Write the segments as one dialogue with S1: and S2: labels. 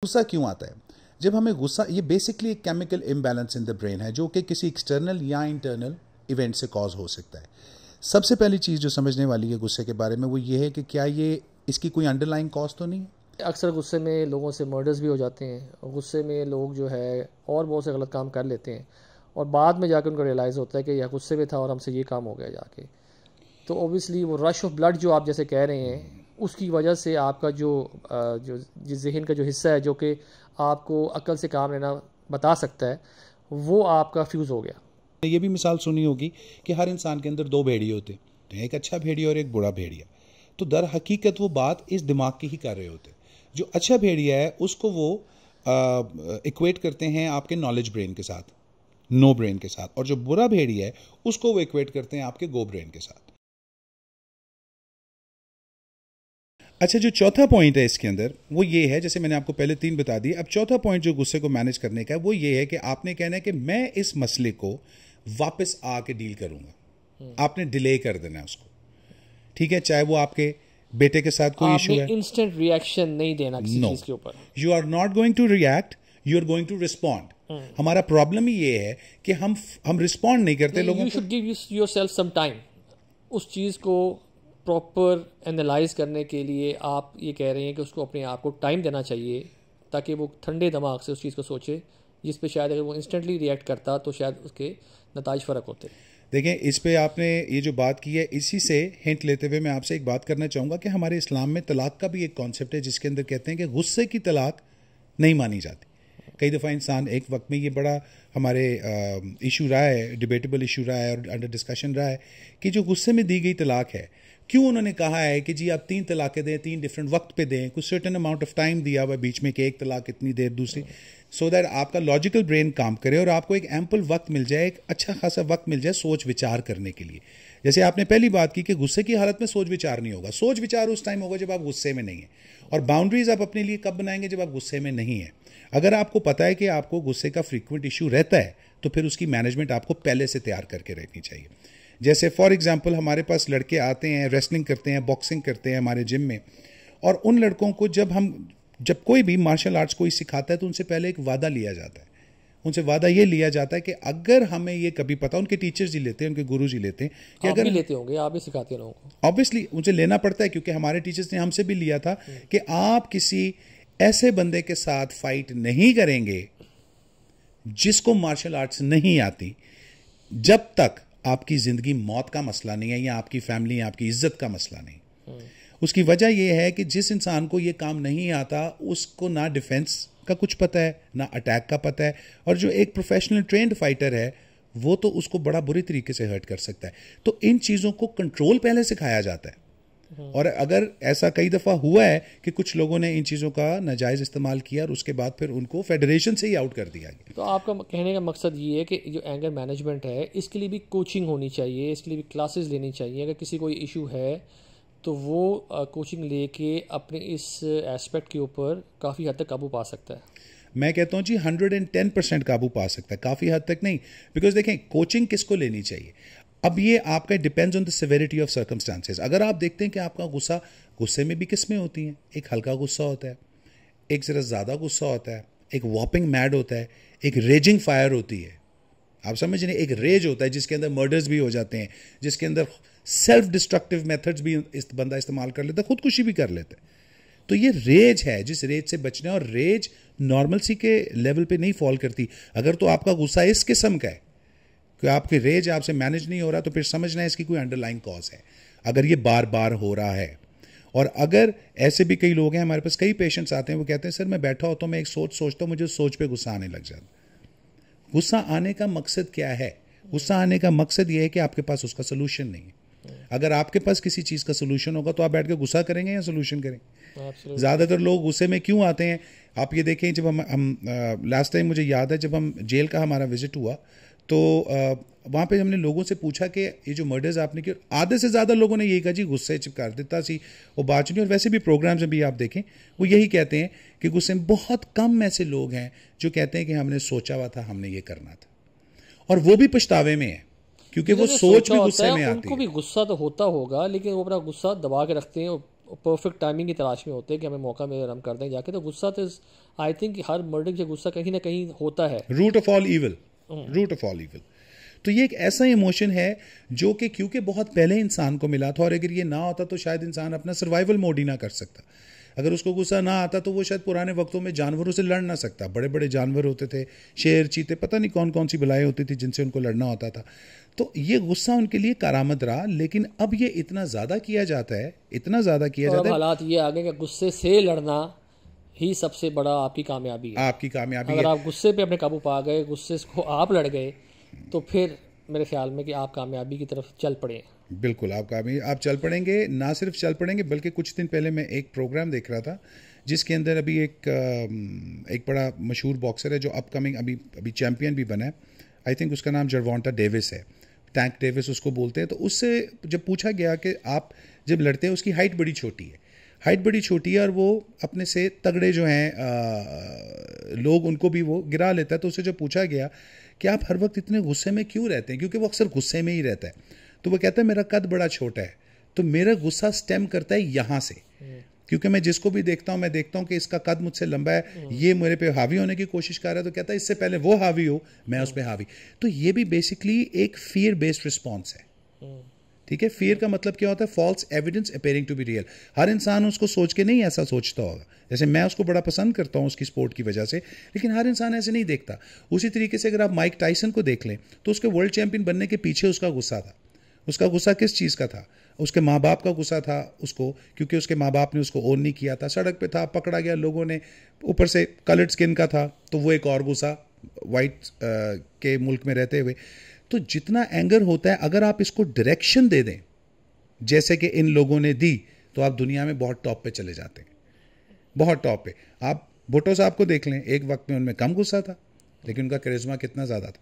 S1: गुस्सा क्यों आता है? जब हमें गुस्सा, ये बेसिकली एक chemical imbalance in the brain है जो कि किसी एक्सटर्नल या इंटरनल इवेंट से कॉज हो सकता है। सबसे पहली चीज़ जो समझने वाली है गुस्से के बारे में वो ये है कि क्या ये इसकी कोई अंडरलाइंग कॉज तो नहीं है।
S2: अक्सर गुस्से में लोगों से मर्डर्स भी हो जाते हैं, गुस्से में लोग जो है और बहुत से गलत काम कर लेते हैं और बाद में जाकर उनको रियलाइज़ होता है कि यह गुस्से में था और हमसे ये काम हो गया जाके। तो ओबियसली वो रश ऑफ ब्लड जो आप जैसे कह रहे हैं उसकी वजह से आपका जो जिस जहन का जो हिस्सा है जो कि आपको अक्ल से काम लेना बता सकता है वो आपका फ्यूज़ हो गया।
S1: ये भी मिसाल सुनी होगी कि हर इंसान के अंदर दो भेड़िए होते हैं, तो एक अच्छा भेड़िया और एक बुरा भेड़िया। तो दर हकीकत वो बात इस दिमाग की ही कर रहे होते। जो अच्छा भेड़िया है उसको वो इक्वेट करते हैं आपके नॉलेज ब्रेन के साथ, नो ब्रेन के साथ, और जो बुरा भेड़िया है उसको वो इक्वेट करते हैं आपके गो ब्रेन के साथ। अच्छा, जो चौथा पॉइंट है इसके अंदर वो ये है, जैसे मैंने आपको पहले 3 बता दिए, अब चौथा पॉइंट जो गुस्से को मैनेज करने का है वो ये है कि आपने कहना है कि मैं इस मसले को वापस आके डील करूंगा। आपने डिले कर देना है उसको, ठीक है? चाहे वो आपके बेटे के साथ कोई इशू है,
S2: इंस्टेंट रिएक्शन नहीं देना किसी चीज के ऊपर।
S1: You are not going to react, you are going to respond. हमारा प्रॉब्लम ही ये है कि हम रिस्पॉन्ड नहीं करते लोगों को।
S2: You should give yourself some time उस चीज को प्रॉपर एनालाइज करने के लिए। आप ये कह रहे हैं कि उसको अपने आप को टाइम देना चाहिए ताकि वो ठंडे दिमाग से उस चीज़ को सोचे, जिस पे शायद अगर वो इंस्टेंटली रिएक्ट करता तो शायद उसके नताइज फ़र्क होते।
S1: देखें, इस पे आपने ये जो बात की है, इसी से हिंट लेते हुए मैं आपसे एक बात करना चाहूँगा कि हमारे इस्लाम में तलाक का भी एक कॉन्सेप्ट है जिसके अंदर कहते हैं कि गुस्से की तलाक नहीं मानी जाती। कई दफ़ा इंसान एक वक्त में, ये बड़ा हमारे इशू रहा है, डिबेटेबल इशू रहा है और अंडर डिस्कशन रहा है कि जो गुस्से में दी गई तलाक है, क्यों उन्होंने कहा है कि जी आप 3 तलाक़ें दें, 3 डिफरेंट वक्त पे दें, कुछ सर्टेन अमाउंट ऑफ टाइम दिया हुआ बीच में कि एक तलाक इतनी देर, दूसरी, सो दैट आपका लॉजिकल ब्रेन काम करे और आपको एक एम्पल वक्त मिल जाए, एक अच्छा खासा वक्त मिल जाए सोच विचार करने के लिए। जैसे आपने पहली बात की कि गुस्से की हालत में सोच विचार नहीं होगा। सोच विचार उस टाइम होगा जब आप गुस्से में नहीं है, और बाउंड्रीज आप अपने लिए कब बनाएंगे? जब आप गुस्से में नहीं है। अगर आपको पता है कि आपको गुस्से का फ्रीक्वेंट इशू रहता है तो फिर उसकी मैनेजमेंट आपको पहले से तैयार करके रखनी चाहिए। जैसे फॉर एग्जांपल हमारे पास लड़के आते हैं, रेसलिंग करते हैं, बॉक्सिंग करते हैं हमारे जिम में, और उन लड़कों को जब कोई भी मार्शल आर्ट्स कोई सिखाता है तो उनसे पहले एक वादा लिया जाता है। उनसे वादा ये लिया जाता है कि अगर हमें ये कभी पता, उनके टीचर्स जी लेते हैं, उनके गुरु जी लेते हैं, कि
S2: अगर लेते होंगे, आप भी सिखाते हैं लोगों को।
S1: ऑब्वियसली उनसे लेना पड़ता है क्योंकि हमारे टीचर्स ने हमसे भी लिया था कि आप किसी ऐसे बंदे के साथ फाइट नहीं करेंगे जिसको मार्शल आर्ट्स नहीं आती, जब तक आपकी जिंदगी मौत का मसला नहीं है या आपकी फैमिली या आपकी इज्जत का मसला नहीं। उसकी वजह यह है कि जिस इंसान को यह काम नहीं आता उसको ना डिफेंस का कुछ पता है, ना अटैक का पता है, और जो एक प्रोफेशनल ट्रेंड फाइटर है वो तो उसको बड़ा बुरी तरीके से हर्ट कर सकता है। तो इन चीज़ों को कंट्रोल पहले सिखाया जाता है, और अगर ऐसा कई दफ़ा हुआ है कि कुछ लोगों ने इन चीज़ों का नाजायज़ इस्तेमाल किया और उसके बाद फिर उनको फेडरेशन से ही आउट कर दिया गया।
S2: तो आपका कहने का मकसद ये है कि जो एंगर मैनेजमेंट है इसके लिए भी कोचिंग होनी चाहिए, इसके लिए भी क्लासेस लेनी चाहिए। अगर किसी कोई इशू है तो वो कोचिंग लेके अपने इस एस्पेक्ट के ऊपर काफ़ी हद तक काबू पा सकता है।
S1: मैं कहता हूँ जी 110% काबू पा सकता है, काफ़ी हद तक नहीं। बिकॉज देखें, कोचिंग किसको लेनी चाहिए? अब ये आपका depends on the severity of circumstances. अगर आप देखते हैं कि आपका गुस्से में भी किस्में होती हैं, एक हल्का गुस्सा होता है, एक ज़रा ज़्यादा गुस्सा होता है, एक वॉपिंग मैड होता है, एक रेजिंग फायर होती है। आप समझ रहे हैं? एक रेज होता है जिसके अंदर मर्डर्स भी हो जाते हैं, जिसके अंदर सेल्फ डिस्ट्रक्टिव मेथड्स भी बंदा इस्तेमाल कर लेता है, खुदकुशी भी कर लेता है। तो ये रेज है, जिस रेज से बचना है, और रेज नॉर्मल सी के लेवल पे नहीं फॉल करती। अगर तो आपका गुस्सा इस किस्म का है कि आपके रेज आपसे मैनेज नहीं हो रहा, तो फिर समझना है इसकी कोई अंडरलाइंग कॉज है। अगर ये बार बार हो रहा है, और अगर ऐसे भी कई लोग हैं, हमारे पास कई पेशेंट्स आते हैं, वो कहते हैं सर मैं बैठा होता हूँ, मैं एक सोचता हूँ, मुझे उस सोच पे गुस्सा आने लग जाता। गुस्सा आने का मकसद क्या है? गुस्सा आने का मकसद ये है कि आपके पास उसका सोल्यूशन नहीं है। अगर आपके पास किसी चीज़ का सोल्यूशन होगा तो आप बैठ के गुस्सा करेंगे या सोल्यूशन करेंगे? ज़्यादातर लोग गुस्से में क्यों आते हैं? आप ये देखें, जब हम लास्ट टाइम मुझे याद है जब हम जेल का हमारा विजिट हुआ तो वहाँ पे हमने लोगों से पूछा कि ये जो मर्डर्स आपने किए, आधे से ज़्यादा लोगों ने यही कहा जी गुस्से चिपका देता सी वो बात नहीं। और वैसे भी प्रोग्राम्स में भी आप देखें वो यही कहते हैं कि गुस्से में बहुत कम ऐसे लोग हैं जो कहते हैं कि हमने सोचा हुआ था, हमने ये करना था, और वो भी पछतावे में है क्योंकि वो सोच भी गुस्से में आती है।
S2: उनको भी गुस्सा तो होता होगा लेकिन वो अपना गुस्सा दबा के रखते हैं, परफेक्ट टाइमिंग की तलाश में होते हैं कि हमें मौका मिले और हम कर दें जाके। तो गुस्सा तो आई थिंक हर मर्डर से गुस्सा कहीं ना कहीं होता है,
S1: root of all evil, root of all evil. तो ये एक ऐसा इमोशन है जो कि क्योंकि बहुत पहले इंसान को मिला था, और अगर ये ना होता तो शायद इंसान अपना सर्वाइवल मोड ही ना कर सकता। अगर उसको गुस्सा ना आता तो वो शायद पुराने वक्तों में जानवरों से लड़ ना सकता। बड़े बड़े जानवर होते थे, शेर, चीते, पता नहीं कौन कौन सी बलाएं होती थी जिनसे उनको लड़ना होता था। तो ये गुस्सा उनके लिए करामत रहा, लेकिन अब ये इतना ज़्यादा किया जाता है, इतना ज़्यादा किया
S2: और
S1: जाता
S2: अब
S1: है।
S2: हालात ये आ गए कि गुस्से से लड़ना ही सबसे बड़ा आपकी कामयाबी है।
S1: आपकी कामयाबी
S2: अगर
S1: है।
S2: आप गुस्से पे अपने काबू पा गए, गुस्से को आप लड़ गए, तो फिर मेरे ख्याल में कि आप कामयाबी की तरफ चल पड़े।
S1: बिल्कुल आप चल पड़ेंगे। ना सिर्फ चल पड़ेंगे बल्कि कुछ दिन पहले मैं एक प्रोग्राम देख रहा था जिसके अंदर अभी एक बड़ा मशहूर बॉक्सर है जो अपकमिंग अभी चैम्पियन भी बना है। आई थिंक उसका नाम जरवॉन्टा डेविस है, टैंक डेविस उसको बोलते हैं। तो उससे जब पूछा गया कि आप जब लड़ते हैं, उसकी हाइट बड़ी छोटी है, और वो अपने से तगड़े जो हैं लोग उनको भी वो गिरा लेता है। तो उससे जब पूछा गया कि आप हर वक्त इतने गुस्से में क्यों रहते हैं, क्योंकि वो अक्सर गुस्से में ही रहता है, तो वो कहता है मेरा कद बड़ा छोटा है, तो मेरा गुस्सा स्टेम करता है यहाँ से, क्योंकि मैं जिसको भी देखता हूँ, मैं देखता हूँ कि इसका कद मुझसे लंबा है, ये मेरे पे हावी होने की कोशिश कर रहा है, तो कहता है इससे पहले वो हावी हो, मैं उस पर हावी। तो ये भी बेसिकली एक फियर बेस्ड रिस्पॉन्स है। ठीक है, फियर का मतलब क्या होता है? False evidence appearing to be real. हर इंसान उसको सोच के नहीं ऐसा सोचता होगा। जैसे मैं उसको बड़ा पसंद करता हूँ उसकी स्पोर्ट की वजह से, लेकिन हर इंसान ऐसे नहीं देखता। उसी तरीके से अगर आप माइक टाइसन को देख लें तो उसके वर्ल्ड चैंपियन बनने के पीछे उसका गुस्सा था। उसका गुस्सा किस चीज़ का था? उसके माँ बाप का गुस्सा था उसको, क्योंकि उसके माँ बाप ने उसको ओन नहीं किया था, सड़क पे था, पकड़ा गया लोगों ने, ऊपर से कलर्ड स्किन का था, तो वो एक और गुस्सा वाइट के मुल्क में रहते हुए। तो जितना एंगर होता है, अगर आप इसको डायरेक्शन दे दें जैसे कि इन लोगों ने दी, तो आप दुनिया में बहुत टॉप पे चले जाते हैं, बहुत टॉप पे। आप भुट्टो साहब को देख लें, एक वक्त में उनमें कम गुस्सा था लेकिन उनका करिश्मा कितना ज़्यादा था।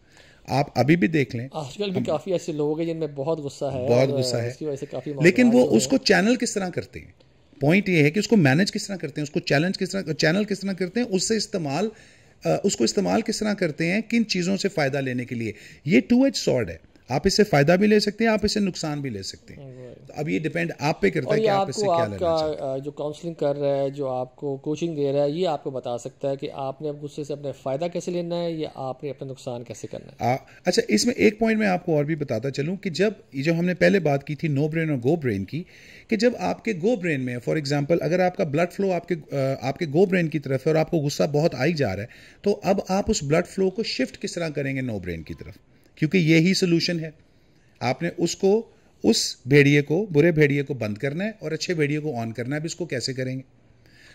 S1: आप अभी भी देख लें,
S2: आजकल भी काफ़ी ऐसे लोग हैं जिनमें बहुत गुस्सा है,
S1: बहुत गुस्सा है,
S2: इसकी वजह से काफ़ी
S1: लेकिन वो
S2: मामलात जो
S1: उसको चैनल किस तरह करते हैं। पॉइंट ये है कि उसको मैनेज किस तरह करते हैं, उसको चैनल किस तरह करते हैं, उससे उसको इस्तेमाल किस तरह करते हैं, किन चीज़ों से फ़ायदा लेने के लिए। ये टू एज सॉर्ड है, आप इससे फ़ायदा भी ले सकते हैं, आप इससे नुकसान भी ले सकते हैं। तो अब ये डिपेंड आप पे करता है कि आप इससे क्या लेना चाहते हैं।
S2: जो काउंसलिंग कर रहा है, जो आपको कोचिंग दे रहा है, ये आपको बता सकता है कि आपने अब गुस्से से अपने फ़ायदा कैसे लेना है या आपने अपना नुकसान कैसे करना है।
S1: अच्छा, इसमें एक पॉइंट मैं आपको और भी बताता चलूँ कि जब हमने पहले बात की थी नो ब्रेन और गो ब्रेन की, कि जब आपके गो ब्रेन में, फॉर एग्जांपल, अगर आपका ब्लड फ्लो आपके गो ब्रेन की तरफ है और आपको गुस्सा बहुत आई जा रहा है, तो अब आप उस ब्लड फ्लो को शिफ्ट किस तरह करेंगे नो ब्रेन की तरफ, क्योंकि यही सोल्यूशन है। आपने उस भेड़िए को, बुरे भेड़िए को बंद करना है और अच्छे भेड़िए को ऑन करना है। अब इसको कैसे करेंगे?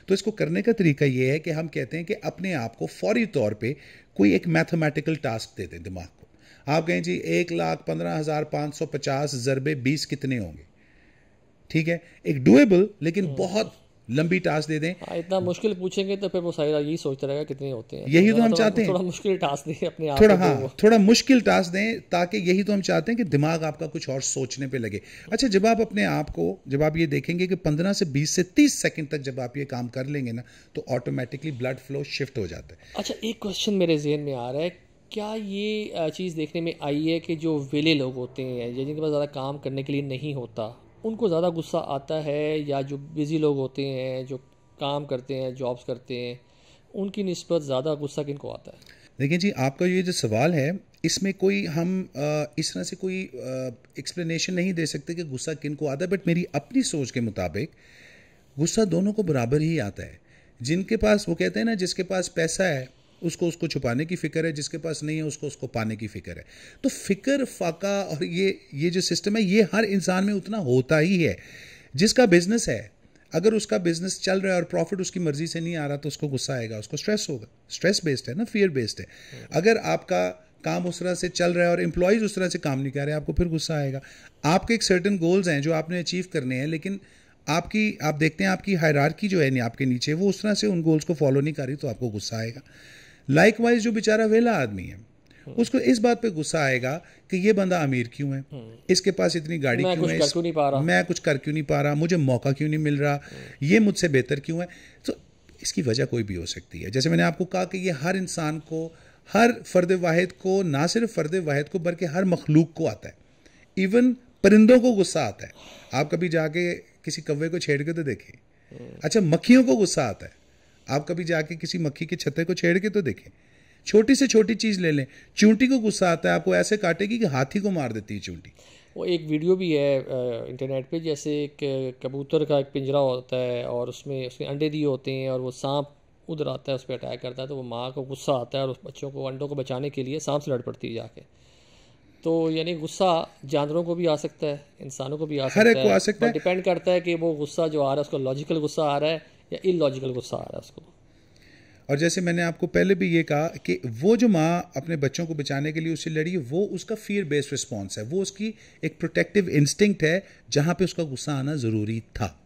S1: तो इसको करने का तरीका यह है कि हम कहते हैं कि अपने आप को फौरी तौर पे कोई एक मैथमेटिकल टास्क दे दें दिमाग को। आप कहें जी 1,15,550 ज़रबे 20 कितने होंगे? ठीक है, एक डुएबल लेकिन बहुत लंबी टास्क दे दें।
S2: इतना मुश्किल पूछेंगे तो फिर वो सारा यही सोचता रहेगा कितने होते हैं।
S1: यही तो हम चाहते हैं,
S2: थोड़ा मुश्किल टास्क दें अपने आप
S1: को, थोड़ा मुश्किल टास्क दें, ताकि यही तो हम चाहते हैं कि दिमाग आपका कुछ और सोचने पे लगे। अच्छा, जब आप अपने आप को, जब आप ये देखेंगे कि 15 से 20 से 30 सेकंड तक जब आप ये काम कर लेंगे ना, तो ऑटोमेटिकली ब्लड फ्लो शिफ्ट हो जाता है।
S2: अच्छा, एक क्वेश्चन मेरे जहन में आ रहा है, क्या ये चीज़ देखने में आई है कि जो वेले लोग होते हैं या जिनके पास ज़्यादा काम करने के लिए नहीं होता, उनको ज़्यादा गुस्सा आता है, या जो बिज़ी लोग होते हैं, जो काम करते हैं, जॉब्स करते हैं, उनकी निस्बत ज़्यादा गुस्सा किनको आता है?
S1: देखिए जी, आपका ये जो सवाल है, इसमें कोई हम इस तरह से कोई एक्सप्लेनेशन नहीं दे सकते कि गुस्सा किनको आता है, बट मेरी अपनी सोच के मुताबिक गुस्सा दोनों को बराबर ही आता है। जिनके पास, वो कहते हैं ना, जिसके पास पैसा है उसको छुपाने की फ़िक्र है, जिसके पास नहीं है उसको पाने की फ़िक्र है। तो फ़िक्र, फाका और ये जो सिस्टम है, ये हर इंसान में उतना होता ही है। जिसका बिजनेस है, अगर उसका बिजनेस चल रहा है और प्रॉफिट उसकी मर्जी से नहीं आ रहा, तो उसको गुस्सा आएगा, उसको स्ट्रेस होगा। स्ट्रेस बेस्ड है ना, फियर बेस्ड है। अगर आपका काम उस तरह से चल रहा है और एम्प्लॉयज़ उस तरह से काम नहीं कर रहे, आपको फिर गुस्सा आएगा। आपके एक सर्टेन गोल्स हैं जो आपने अचीव करने हैं, लेकिन आप देखते हैं आपकी हायरार्की जो है आपके नीचे, वो उस तरह से उन गोल्स को फॉलो नहीं कर रही, तो आपको गुस्सा आएगा। लाइकवाइज जो बेचारा वेला आदमी है, उसको इस बात पे गुस्सा आएगा कि ये बंदा अमीर क्यों है, इसके पास इतनी गाड़ी क्यों है, मैं कुछ कर क्यों नहीं पा रहा, मुझे मौका क्यों नहीं मिल रहा, ये मुझसे बेहतर क्यों है। तो इसकी वजह कोई भी हो सकती है। जैसे मैंने आपको कहा कि ये हर इंसान को, हर फर्द वाहिद को, ना सिर्फ फर्द वाहिद को बल्कि हर मखलूक को आता है। इवन परिंदों को गुस्सा आता है। आप कभी जाके किसी कौवे को छेड़ के तो देखें। अच्छा, मक्खियों को गुस्सा आता है, आप कभी जाके किसी मक्खी के छत्ते को छेड़ के तो देखें। छोटी से छोटी चीज ले लें, चूंटी को गुस्सा आता है, आपको ऐसे काटेगी कि हाथी को मार देती है चूंटी।
S2: वो एक वीडियो भी है इंटरनेट पे, जैसे एक कबूतर का एक पिंजरा होता है और उसमें उसके अंडे दिए होते हैं और वो सांप उधर आता है, उस पर अटैक करता है, तो वो माँ को गुस्सा आता है और उस बच्चों को अंडों को बचाने के लिए सांप से लड़ पड़ती है जाके। तो यानी गुस्सा जानवरों को भी आ सकता है, इंसानों को भी आ
S1: हर एक
S2: सकता
S1: को
S2: है,
S1: आ सकता है।
S2: डिपेंड करता है कि वो गुस्सा जो आ रहा है उसको लॉजिकल गुस्सा आ रहा है या इलॉजिकल गुस्सा आ रहा है उसको।
S1: और जैसे मैंने आपको पहले भी ये कहा कि वो जो माँ अपने बच्चों को बचाने के लिए उससे लड़ी है, वो उसका फियर बेस्ड रिस्पॉन्स है, वो उसकी एक प्रोटेक्टिव इंस्टिंक्ट है, जहाँ पे उसका गुस्सा आना ज़रूरी था।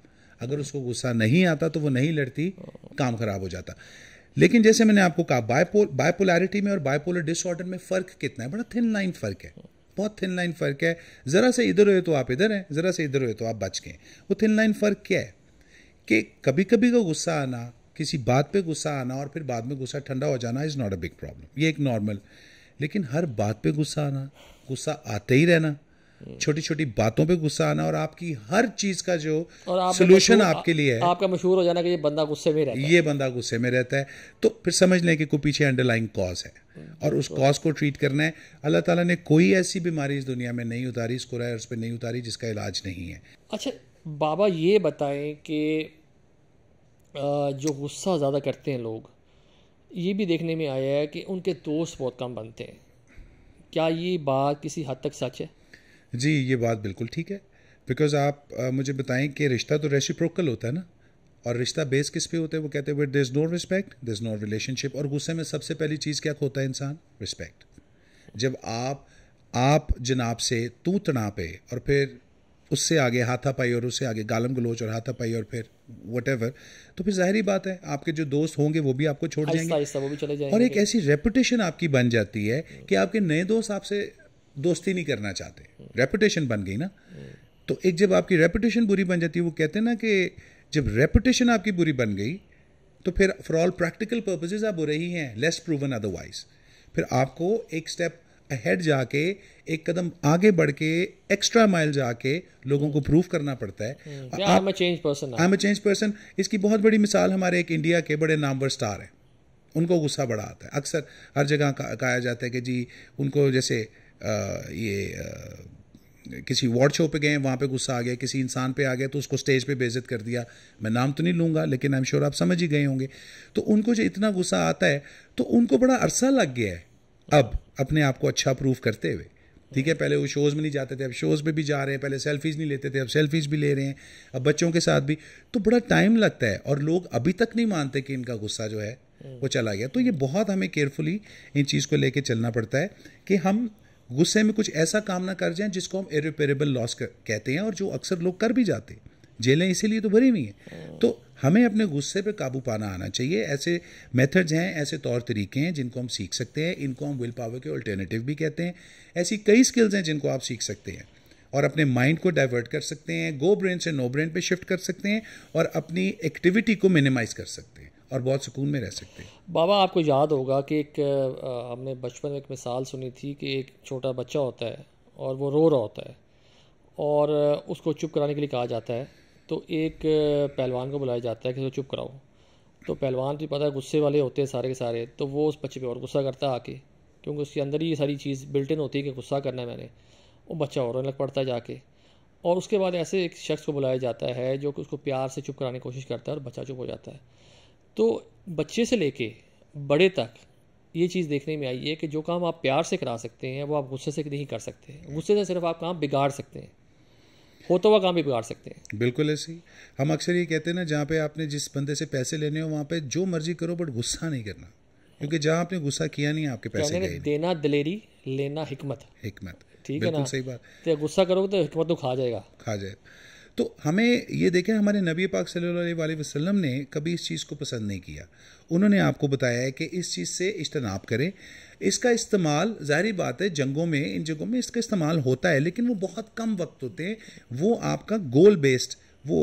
S1: अगर उसको गुस्सा नहीं आता तो वो नहीं लड़ती, काम खराब हो जाता। लेकिन जैसे मैंने आपको कहा, बाइपोलैरिटी में और बाइपोलर डिसऑर्डर में फ़र्क कितना है? बड़ा थिन लाइन फ़र्क है, बहुत थिन लाइन फ़र्क है। ज़रा से इधर हुए तो आप इधर हैं, ज़रा से इधर हुए तो आप बच गए। वो थिन लाइन फ़र्क क्या है कि कभी कभी का गुस्सा आना, किसी बात पे गुस्सा आना और फिर बाद में गुस्सा ठंडा हो जाना is not a big problem, ये एक नॉर्मल। लेकिन हर बात पे गुस्सा आना, गुस्सा आते ही रहना, छोटी छोटी बातों पे गुस्सा आना और आपकी हर चीज़ का जो सोल्यूशन आपके लिए है,
S2: आपका मशहूर हो जाना कि ये बंदा गुस्से में रहता है,
S1: ये बंदा गुस्से में रहता है, तो फिर समझ लें कि कोई पीछे अंडरलाइंग कॉज है और उस कॉज को ट्रीट करना है। अल्लाह ताला ने कोई ऐसी बीमारी इस दुनिया में नहीं उतारी, इस कुरान पे नहीं उतारी जिसका इलाज नहीं है।
S2: अच्छा बाबा, ये बताएं कि जो गुस्सा ज़्यादा करते हैं लोग, ये भी देखने में आया है कि उनके दोस्त बहुत कम बनते हैं। क्या ये बात किसी हद तक सच है?
S1: जी, ये बात बिल्कुल ठीक है। बिकॉज आप मुझे बताएं कि रिश्ता तो रेसिप्रोकल होता है ना, और रिश्ता बेस किस पे होता है? वो कहते हैं there is no respect, there is no relationship. और गुस्से में सबसे पहली चीज़ क्या खोता है इंसान? रिस्पेक्ट। जब आप जनाब से तू तना पे और फिर उससे आगे हाथापाई और उससे आगे गालम गलोच और हाथापाई और फिर वटेवर, तो फिर जाहिर बात है आपके जो दोस्त होंगे वो भी आपको छोड़ जाएंगे,
S2: आहिस्ता वो भी चले जाएंगे।
S1: और एक ऐसी रेपुटेशन आपकी बन जाती है कि आपके नए दोस्त आपसे दोस्ती नहीं करना चाहते। रेपुटेशन बन गई ना। तो एक जब आपकी रेपुटेशन बुरी बन जाती है, वो कहते हैं ना कि जब रेपुटेशन आपकी बुरी बन गई तो फिर फॉर ऑल प्रैक्टिकल पर्पसेस आप बुरे ही हैं, लेस प्रूवन अदरवाइज। फिर आपको एक स्टेप अहेड जाके, एक कदम आगे बढ़ के, एक्स्ट्रा माइल जाके लोगों को प्रूव करना पड़ता है
S2: I am a change person.
S1: इसकी बहुत बड़ी मिसाल हमारे एक इंडिया के बड़े नामवर स्टार हैं, उनको गुस्सा बड़ा आता है। अक्सर हर जगह कहा जाता है कि जी उनको जैसे किसी अवार्ड शो पे गए, वहाँ पे गुस्सा आ गया, किसी इंसान पे आ गया तो उसको स्टेज पे बेइज्जत कर दिया। मैं नाम तो नहीं लूँगा लेकिन आई एम श्योर आप समझ ही गए होंगे। तो उनको जो इतना गुस्सा आता है तो उनको बड़ा अरसा लग गया है अब अपने आप को अच्छा प्रूव करते हुए। ठीक है, पहले वो शोज़ में नहीं जाते थे, अब शोज़ में भी जा रहे हैं। पहले सेल्फीज़ नहीं लेते थे, अब सेल्फीज़ भी ले रहे हैं, अब बच्चों के साथ भी। तो बड़ा टाइम लगता है और लोग अभी तक नहीं मानते कि इनका गुस्सा जो है वो चला गया। तो ये बहुत हमें केयरफुली इन चीज़ को लेके चलना पड़ता है कि हम गुस्से में कुछ ऐसा काम ना कर जाएं जिसको हम इरिपेरेबल लॉस कहते हैं, और जो अक्सर लोग कर भी जाते हैं। जेलें इसीलिए तो भरी हुई हैं। तो हमें अपने गुस्से पे काबू पाना आना चाहिए। ऐसे मेथड्स हैं, ऐसे तौर तरीके हैं जिनको हम सीख सकते हैं। इनको हम विल पावर के अल्टरनेटिव भी कहते हैं। ऐसी कई स्किल्स हैं जिनको आप सीख सकते हैं और अपने माइंड को डाइवर्ट कर सकते हैं, गो ब्रेन से नो ब्रेन पे शिफ्ट कर सकते हैं और अपनी एक्टिविटी को मिनिमाइज कर सकते हैं और बहुत सुकून में रह सकते हैं।
S2: बाबा, आपको याद होगा कि एक हमने बचपन में एक मिसाल सुनी थी कि एक छोटा बच्चा होता है और वो रो रहा होता है और उसको चुप कराने के लिए कहा जाता है। तो एक पहलवान को बुलाया जाता है कि उसको चुप कराओ। तो पहलवान तो पता है गुस्से वाले होते हैं सारे के सारे, तो वो उस बच्चे पे और गुस्सा करता है आके, क्योंकि उसके अंदर ही ये सारी चीज़ बिल्ट इन होती है कि गुस्सा करना है मैंने। वो बच्चा और रोने लग पड़ता है जाके। और उसके बाद ऐसे एक शख्स को बुलाया जाता है जो कि उसको प्यार से चुप कराने की कोशिश करता है और बच्चा चुप हो जाता है। तो बच्चे से लेके बड़े तक ये चीज़ देखने में आई है कि जो काम आप प्यार से करा सकते हैं वो आप गुस्से से नहीं कर सकते। गुस्से से सिर्फ आप काम बिगाड़ सकते हैं, होता हुआ काम भी बिगाड़ सकते हैं।
S1: बिल्कुल ऐसे ही हम अक्सर ये कहते हैं ना, जहाँ पे आपने जिस बंदे से पैसे लेने हो वहाँ पे जो मर्जी करो बट गुस्सा नहीं करना, क्योंकि जहाँ आपने गुस्सा किया नहीं आपके पैसे गए।
S2: देना दिलेरी, लेना हिकमत। ठीक है ना?
S1: सही बात।
S2: तो गुस्सा करोगे तो हिकमत तो खा जाए।
S1: तो हमें ये देखें, हमारे नबी पाक सल्लल्लाहु अलैहि वसल्लम ने कभी इस चीज़ को पसंद नहीं किया। उन्होंने आपको बताया है कि इस चीज़ से इज्तनाब करें। इसका इस्तेमाल जाहिर बात है जंगों में, इन जगहों में इसका इस्तेमाल होता है, लेकिन वो बहुत कम वक्त होते हैं। वो आपका गोल बेस्ड, वो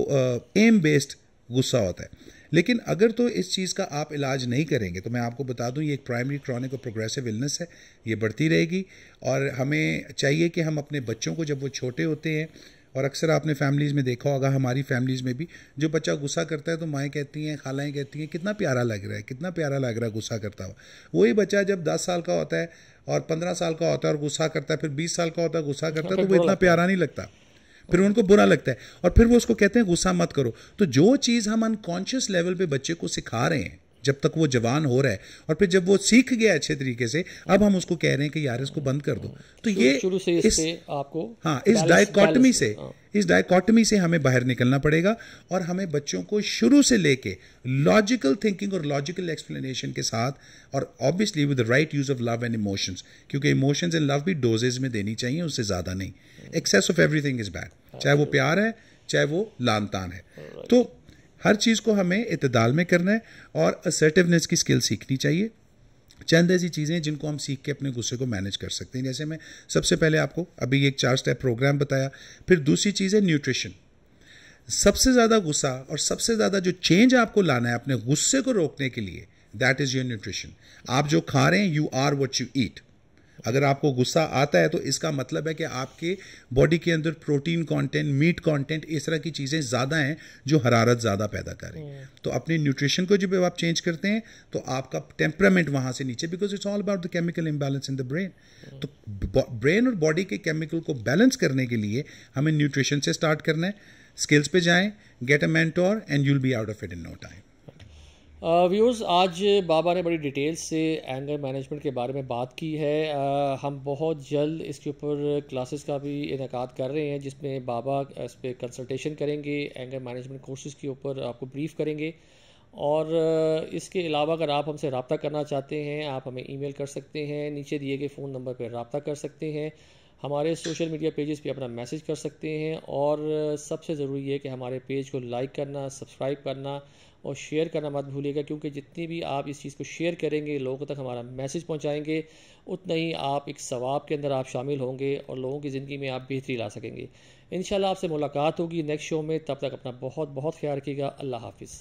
S1: एम बेस्ड गुस्सा होता है। लेकिन अगर तो इस चीज़ का आप इलाज नहीं करेंगे, तो मैं आपको बता दूं ये एक प्राइमरी क्रॉनिक और प्रोग्रेसिव इलनेस है, ये बढ़ती रहेगी। और हमें चाहिए कि हम अपने बच्चों को जब वो छोटे होते हैं और अक्सर आपने फैमिलीज़ में देखा होगा, हमारी फैमिलीज़ में भी जो बच्चा गुस्सा करता है तो माएँ कहती हैं, खालाएँ कहती हैं कितना प्यारा लग रहा है, कितना प्यारा लग रहा है गुस्सा करता हुआ। वही बच्चा जब 10 साल का होता है और 15 साल का होता है और गुस्सा करता है, फिर 20 साल का होता है गुस्सा करता है, तो वो इतना प्यारा नहीं लगता, फिर उनको बुरा लगता है और फिर वो उसको कहते हैं गुस्सा मत करो। तो जो चीज़ हम अनकॉन्शियस लेवल पे बच्चे को सिखा रहे हैं जब तक वो जवान हो रहा है, और फिर जब वो सीख गया अच्छे तरीके से, अब हम उसको कह रहे हैं कि यार इसको बंद कर दो। तो ये
S2: शुरू से इस पे आपको
S1: इस डायकॉटमी से हमें बाहर निकलना पड़ेगा और हमें बच्चों को शुरू से लेके लॉजिकल थिंकिंग और लॉजिकल एक्सप्लेनेशन के साथ, और obviously with the right use of love and emotions, क्योंकि इमोशंस एंड लव भी डोजेज में देनी चाहिए, उससे ज़्यादा नहीं। Excess of everything is bad, चाहे वो प्यार है चाहे वो लान तान है। तो हर चीज़ को हमें इत्तेदाल में करना है और असर्टिवनेस की स्किल सीखनी चाहिए। चंद ऐसी चीज़ें जिनको हम सीख के अपने गुस्से को मैनेज कर सकते हैं, जैसे मैं सबसे पहले आपको अभी एक 4 स्टेप प्रोग्राम बताया। फिर दूसरी चीज़ है न्यूट्रिशन। सबसे ज़्यादा गुस्सा और सबसे ज़्यादा जो चेंज आपको लाना है अपने गुस्से को रोकने के लिए, दैट इज़ योर न्यूट्रिशन। आप जो खा रहे हैं, you are what you eat. अगर आपको गुस्सा आता है तो इसका मतलब है कि आपके बॉडी के अंदर प्रोटीन कंटेंट, मीट कंटेंट, इस तरह की चीज़ें ज़्यादा हैं जो हरारत ज़्यादा पैदा करें। तो अपने न्यूट्रिशन को जब आप चेंज करते हैं तो आपका टेम्परामेंट वहाँ से नीचे, because it's all about the chemical imbalance in the brain. तो ब्रेन और बॉडी के केमिकल को बैलेंस करने के लिए हमें न्यूट्रिशन से स्टार्ट करना है। स्किल्स पे जाएं, get a mentor and you will be out of it in no time.
S2: Viewers, आज बाबा ने बड़ी डिटेल से एंगर मैनेजमेंट के बारे में बात की है। हम बहुत जल्द इसके ऊपर क्लासेस का भी इनेकाद कर रहे हैं जिसमें बाबा इस पर कंसल्टेशन करेंगे, एंगर मैनेजमेंट कोर्सेज़ के ऊपर आपको ब्रीफ करेंगे। और इसके अलावा अगर आप हमसे रब्ता करना चाहते हैं, आप हमें ईमेल कर सकते हैं, नीचे दिए गए फ़ोन नंबर पर रब्ता कर सकते हैं, हमारे सोशल मीडिया पेजेस पे अपना मैसेज कर सकते हैं। और सबसे ज़रूरी है कि हमारे पेज को लाइक करना, सब्सक्राइब करना और शेयर करना मत भूलिएगा, क्योंकि जितनी भी आप इस चीज़ को शेयर करेंगे, लोगों तक हमारा मैसेज पहुंचाएंगे, उतना ही आप एक सवाब के अंदर आप शामिल होंगे और लोगों की ज़िंदगी में आप बेहतरी ला सकेंगे। इंशाल्लाह आपसे मुलाकात होगी नेक्स्ट शो में। तब तक अपना बहुत बहुत ख्याल रखिएगा। अल्लाह हाफिज़।